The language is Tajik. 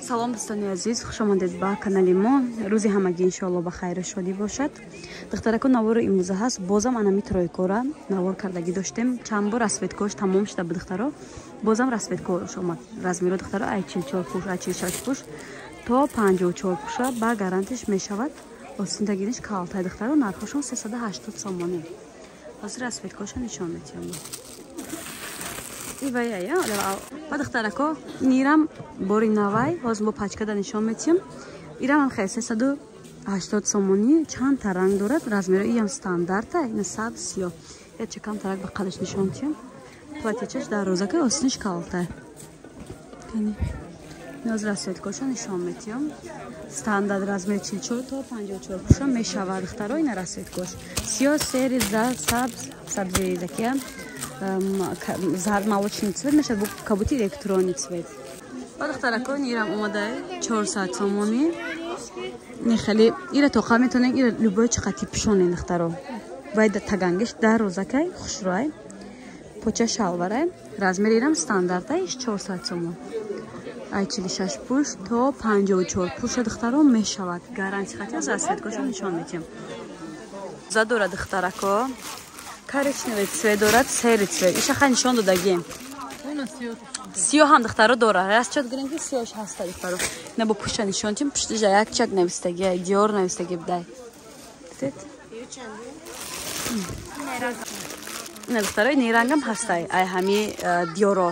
салом дӯстони азиз, хушомадед ба канали мо. Рӯзи ҳамагӣ иншоалло ба хайру шодӣ бошад. Духтарако навори имрӯза ҳаст. Бозам ана митрои кора навор кардагӣ доштем. Чанд бор расветкош тамом шуда ба духтаро. Бозам расветкош омад. Размиро духтаро ай 44 пуш, ай 46 пуш то 54 пуша ба гарантиш мешавад. Остиндагиниш калтай духтаро нархошон 380 сомонӣ. Ҳозир расветкоша нишон метиҳам. Ивая, ба духтарако нирам бори навай, ҳозир бо пачкада нишон метиҳам. Ирам ҳам хай 380 сомонӣ, чанд та ранг дорад, размиро иям стандарта, ина сабз сиё. Я чекам тарак ба қадаш нишон тиҳам. Платьячаш дар розака остиниш калтай. Кани. Ҳозир расветкоша нишон метиҳам. Стандарт размер 44 то 54 пуша мешавад духтаро ина расветкош. Сиё, сери, зар, сабз, сабзи такия. Зард молочный цвет мешад, бо кабути электронный цвет. Ба духтарако нирам омадай 400 сомонӣ. Не хеле ира тоқа метонем, ира любой чиқати пушонен духтаро. Байда тагангиш дар розакай хушрой. Поча шалварай. Размер ирам стандартай 400 сомон. Ай 46 пуш то 54 пуша духтаро мешавад. Гарантия хати аз расветкоша нишон метиҳам. Задора духтарако коричневый цвет дорад, серый цвет. Иша хай нишон додагим. Сиё ҳам духтаро дора. Расчет гирем ки сиёш ҳаста духтаро. На бо пуша нишон тим пуштижа як чак навистаги, диор навистаги бдай. Дидед? Не духтаро ин рангам ҳастай. Ай ҳами диоро